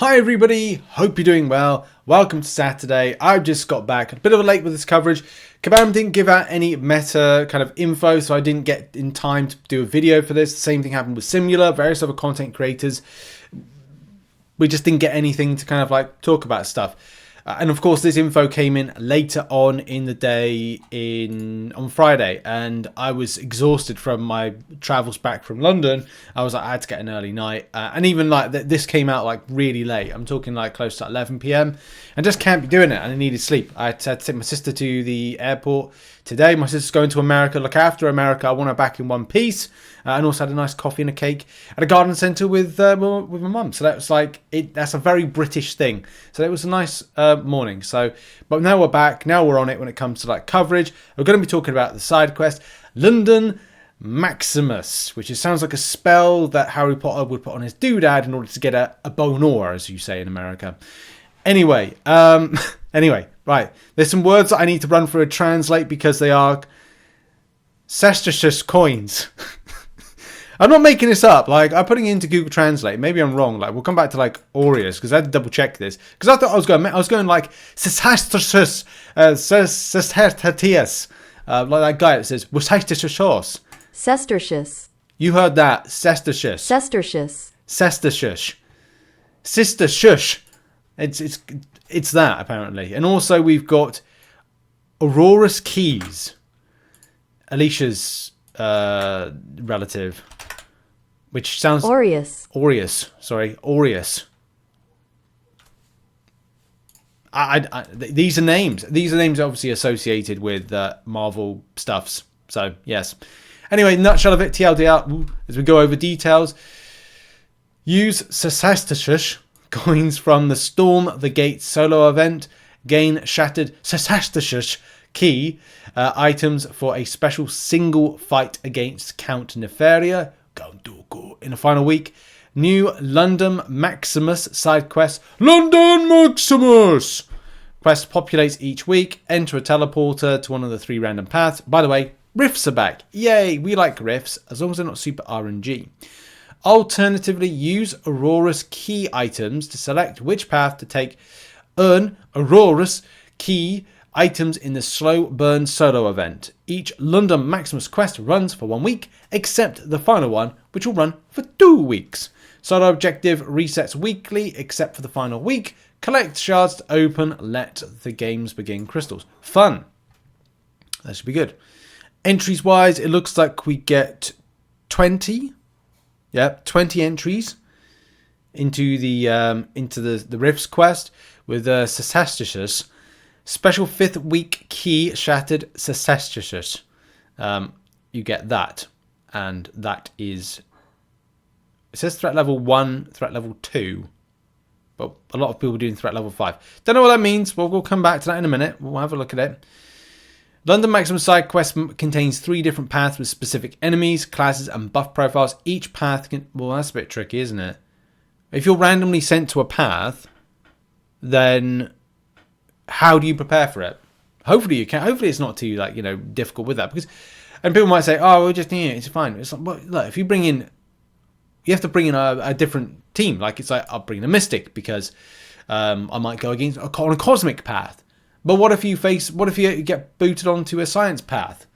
Hi everybody, hope you're doing well. Welcome to Saturday. I've just got back. A bit of a late with this coverage. Kabam didn't give out any meta kind of info, so I didn't get in time to do a video for this. The same thing happened with Simula, various other content creators. We just didn't get anything to kind of like talk about stuff. And of course, this info came in later on in the day on Friday, and I was exhausted from my travels back from London. I was like, I had to get an early night, and even like this came out like really late. I'm talking like close to 11 p.m. and just can't be doing it. And I needed sleep. I had to take my sister to the airport today. My sister's going to America. Look after America. I want her back in one piece. And also had a nice coffee and a cake at a garden centre with my mum. So that was like that's a very British thing. So it was a nice morning. So, but now we're back. Now we're on it when it comes to like coverage. We're going to be talking about the side quest, London Maximus, which sounds like a spell that Harry Potter would put on his doodad in order to get a bonor, as you say in America. Anyway, right. There's some words that I need to run through and translate because they are Cestricious coins. I'm not making this up. Like, I'm putting it into Google Translate. Maybe I'm wrong. Like, we'll come back to like Aureus because I had to double check this because I thought I was going like Cestricious, Cestricious, like that guy that says Cestricious. Cestricious. You heard that? Cestricious. Cestricious. Cestricious. Sister Shush. It's that apparently. And also we've got Aurora's Keys, Alicia's relative, which sounds Aureus. Aureus. These are names. These are names obviously associated with Marvel stuffs. So yes. Anyway, nutshell of it. TLDR as we go over details. Use Cestricious coins from the Storm the Gate solo event. Gain shattered Cestricious key items for a special single fight against Count Nefaria in the final week. New London Maximus side quest. London Maximus quest populates each week. Enter a teleporter to one of the 3 random paths. By the way, rifts are back. Yay, we like rifts as long as they're not super RNG. Alternatively, use Aurora's key items to select which path to take. Earn Aurora's key items in the slow burn solo event. Each London Maximus quest runs for 1 week, except the final one, which will run for 2 weeks. Solo objective resets weekly, except for the final week. Collect shards to open, let the games begin crystals. Fun. That should be good. Entries wise, it looks like we get 20. Yep, 20 entries into the Rifts quest with Cestricious. Special 5th week key shattered Cestricious. You get that. And that is... It says threat level 1, threat level 2. But a lot of people are doing threat level 5. Don't know what that means. We'll come back to that in a minute. We'll have a look at it. London Maximus side quest contains 3 different paths with specific enemies, classes, and buff profiles. Each path can... Well, that's a bit tricky, isn't it? If you're randomly sent to a path, then how do you prepare for it? Hopefully you can. Hopefully it's not too difficult with that, because and people might say, "Oh, we'll just it's fine." It's like, well, look, if you bring in, you have to bring in a different team. Like it's like I'll bring in a mystic because I might go against on a cosmic path. But what if you get booted onto a science path?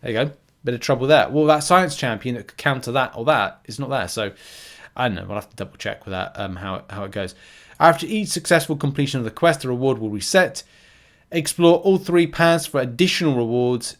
There you go. Bit of trouble there. Well, that science champion that could counter that or that is not there. So I don't know. We'll have to double check with that how it goes. After each successful completion of the quest, the reward will reset. Explore all 3 paths for additional rewards.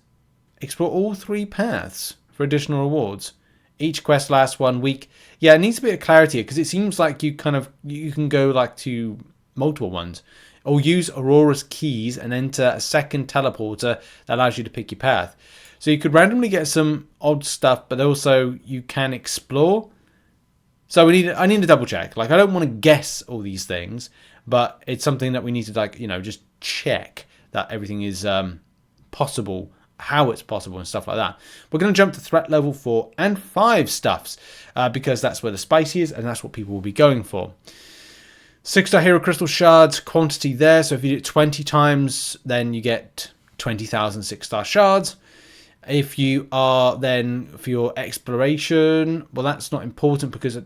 Explore all 3 paths for additional rewards. Each quest lasts 1 week. Yeah, it needs a bit of clarity because it seems like you can go like to multiple ones. Or use Aurora's keys and enter a second teleporter that allows you to pick your path. So you could randomly get some odd stuff, but also you can explore. So I need to double check. Like I don't want to guess all these things, but it's something that we need to just check that everything is possible, how it's possible and stuff like that. We're going to jump to threat level 4 and 5 stuffs because that's where the spicy is and that's what people will be going for. 6-star hero crystal shards quantity there. So if you do it 20 times, then you get 20,000 6-star shards. If you are then for your exploration, well, that's not important because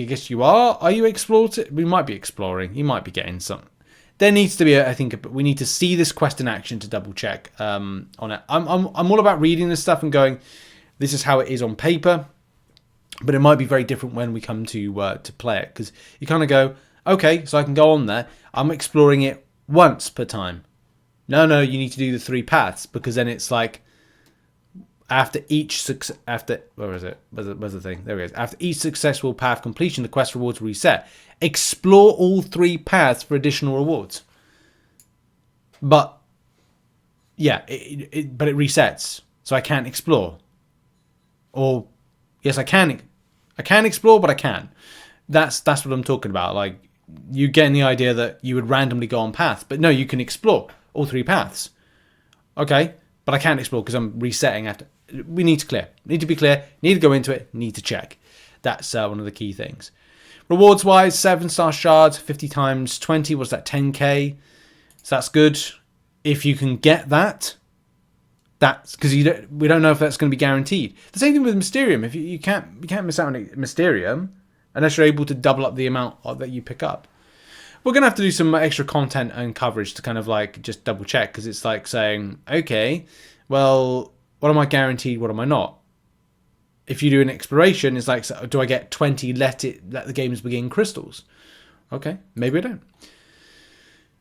I guess you are. Are you exploring? We might be exploring. You might be getting some. There needs to be, I think, we need to see this quest in action to double check on it. I'm all about reading this stuff and going, this is how it is on paper, but it might be very different when we come to play it, because you kind of go, okay, so I can go on there. I'm exploring it once per time. No, you need to do the 3 paths, because then it's like after each where is it? Where's the thing? There it is. After each successful path completion, the quest rewards reset. Explore all 3 paths for additional rewards. But yeah, but it resets, so I can't explore. Or yes, I can explore, but I can. That's what I'm talking about. Like, you getting the idea that you would randomly go on paths, but no, you can explore all 3 paths. Okay, but I can't explore because I'm resetting after. We need to clear. Need to be clear. Need to go into it. Need to check. That's one of the key things. Rewards wise, 7-star shards, 50 times 20. Was that 10k? So that's good. If you can get that, that's because we don't know if that's going to be guaranteed. The same thing with Mysterium. If you can't miss out on Mysterium unless you're able to double up the amount that you pick up. We're going to have to do some extra content and coverage to kind of like just double check, because it's like saying, okay, well, what am I guaranteed? What am I not? If you do an exploration, it's like, so do I get 20 let the games begin crystals? Okay, maybe I don't.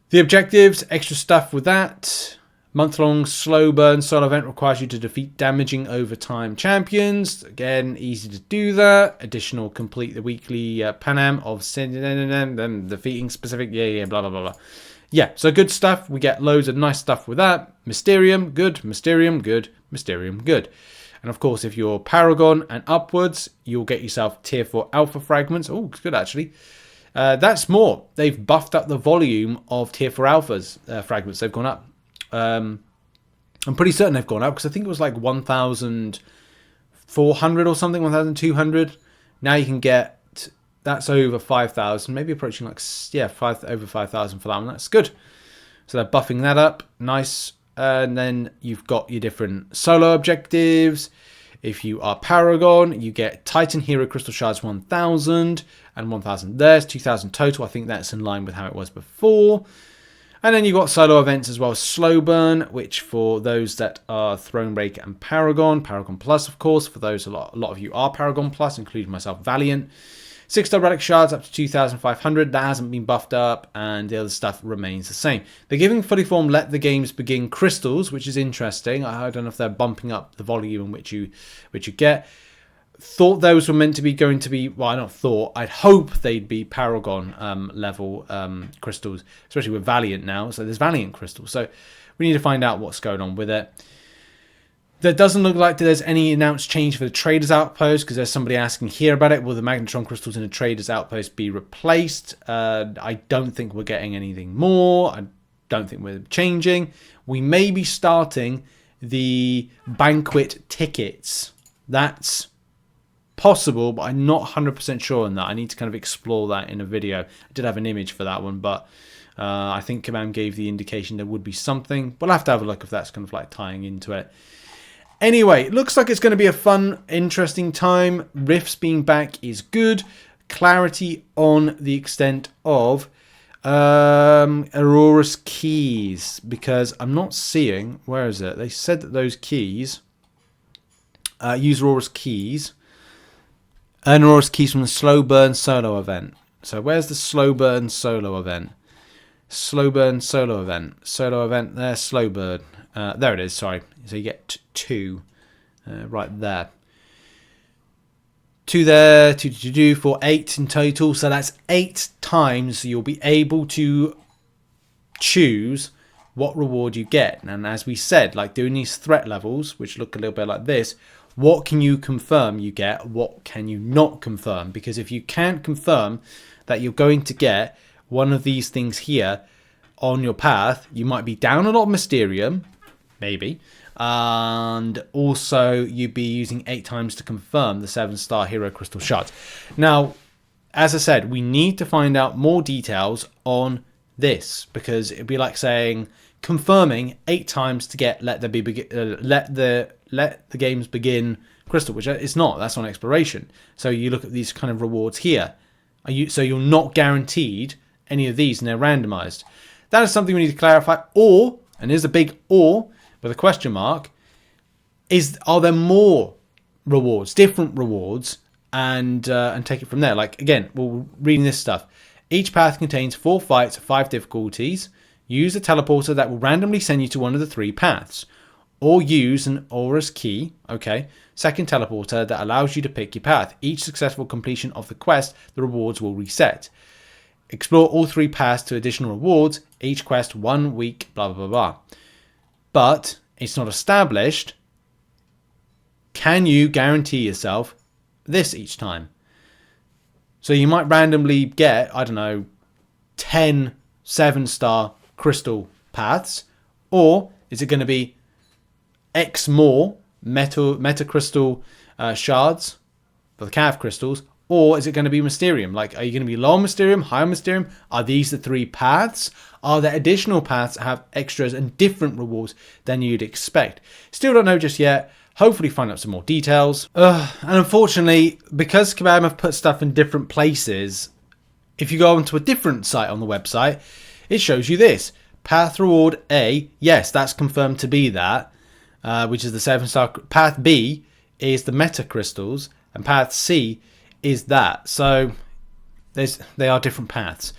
The objectives, extra stuff with that. Month-long slow burn solo event requires you to defeat damaging overtime champions. Again, easy to do that. Additional, complete the weekly Panam of then defeating specific. Blah blah blah blah. Yeah, so good stuff. We get loads of nice stuff with that. Mysterium, good. Mysterium, good. Mysterium, good. And of course, if you're Paragon and upwards, you'll get yourself tier 4 alpha fragments. Oh, it's good actually. That's more. They've buffed up the volume of tier 4 alphas fragments. They've gone up. I'm pretty certain they've gone up, because I think it was like 1,400 or something, 1,200. Now you can get, that's over 5,000, maybe approaching like, yeah, over 5,000 for that one. That's good. So they're buffing that up. Nice. And then you've got your different solo objectives. If you are Paragon, you get Titan Hero Crystal Shards 1,000 and 1,000 there. It's 2,000 total. I think that's in line with how it was before. And then you've got solo events as well. Slow Burn, which for those that are Thronebreaker and Paragon. Paragon Plus, of course. For those, a lot of you are Paragon Plus, including myself, Valiant. 6-star relic shards up to 2,500. That hasn't been buffed up, and the other stuff remains the same. They're giving fully formed Let the Games Begin crystals, which is interesting. I don't know if they're bumping up the volume in which you get. Thought those were meant to be well, I not thought, I'd hope they'd be Paragon level crystals, especially with Valiant now. So there's Valiant crystals. So we need to find out what's going on with it. There doesn't look like there's any announced change for the Trader's Outpost, because there's somebody asking here about it. Will the Magnetron crystals in the Trader's Outpost be replaced? I don't think we're getting anything more. I don't think we're changing. We may be starting the banquet tickets. That's possible, but I'm not 100% sure on that. I need to kind of explore that in a video. I did have an image for that one, but I think Command gave the indication there would be something. We'll have to have a look if that's kind of like tying into it. Anyway, it looks like it's going to be a fun, interesting time. Rifts being back is good. Clarity on the extent of Aurora's keys, because I'm not seeing, where is it? They said that those keys, use Aurora's keys. Earn Aurora's keys from the slow burn solo event. So where's the slow burn solo event? Slow burn solo event. Solo event there, slow burn. There it is, sorry. So you get 2 right there. 2 there, 2 for 8 in total. So that's 8 times you'll be able to choose what reward you get. And as we said, like doing these threat levels, which look a little bit like this, what can you confirm you get? What can you not confirm? Because if you can't confirm that you're going to get one of these things here on your path, you might be down a lot of Mysterium, maybe, and also you'd be using 8 times to confirm the 7-star Hero Crystal Shards. Now, as I said, we need to find out more details on this, because it'd be like saying confirming 8 times to get let the games begin crystal, which it's not. That's on exploration. So you look at these kind of rewards here. So you're not guaranteed any of these, and they're randomized. That is something we need to clarify. Or, and there's a big or with a question mark, are there more rewards, different rewards, and take it from there. Like, again, we're reading this stuff. Each path contains 4 fights of 5 difficulties. Use a teleporter that will randomly send you to one of the 3 paths. Or use an Aura's Key, okay, second teleporter that allows you to pick your path. Each successful completion of the quest, the rewards will reset. Explore all 3 paths to additional rewards. Each quest 1 week, blah, blah, blah, blah. But it's not established. Can you guarantee yourself this each time? So you might randomly get, I don't know, 10 7-star crystal paths. Or is it going to be X more meta crystal shards for the Cav crystals? Or is it going to be Mysterium? Like, are you going to be low Mysterium, high Mysterium? Are these the 3 paths? Are there additional paths that have extras and different rewards than you'd expect? Still don't know just yet. Hopefully find out some more details. And unfortunately, because Kabam have put stuff in different places, if you go onto a different site on the website, it shows you this. Path Reward A, yes, that's confirmed to be that, which is the 7-star. Path B is the Meta Crystals, and Path C is that. So they are different paths.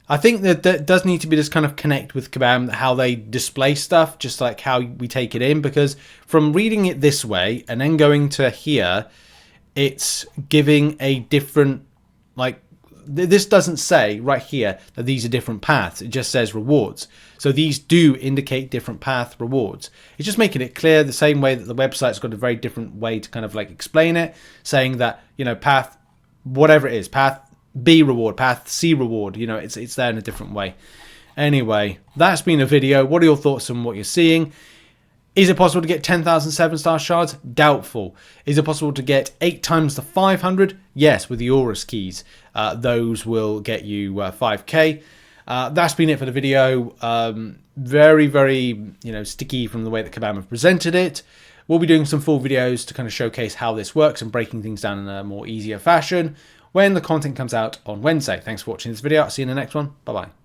I think that does need to be this kind of connect with Kabam, how they display stuff, just like how we take it in. Because from reading it this way and then going to here, it's giving a different, like, this doesn't say right here that these are different paths. It just says rewards. So these do indicate different path rewards. It's just making it clear the same way that the website's got a very different way to kind of like explain it, saying that, you know, path, whatever it is, path B reward, path C reward, you know, it's there in a different way. Anyway, that's been a video. What are your thoughts on what you're seeing? Is it possible to get 10,000 7-star shards? Doubtful. Is it possible to get 8 times the 500? Yes, with the Aura's keys. Those will get you 5k. That's been it for the video. Very, very, you know, sticky from the way that Kabam have presented it. We'll be doing some full videos to kind of showcase how this works and breaking things down in a more easier fashion when the content comes out on Wednesday. Thanks for watching this video. I'll see you in the next one. Bye-bye.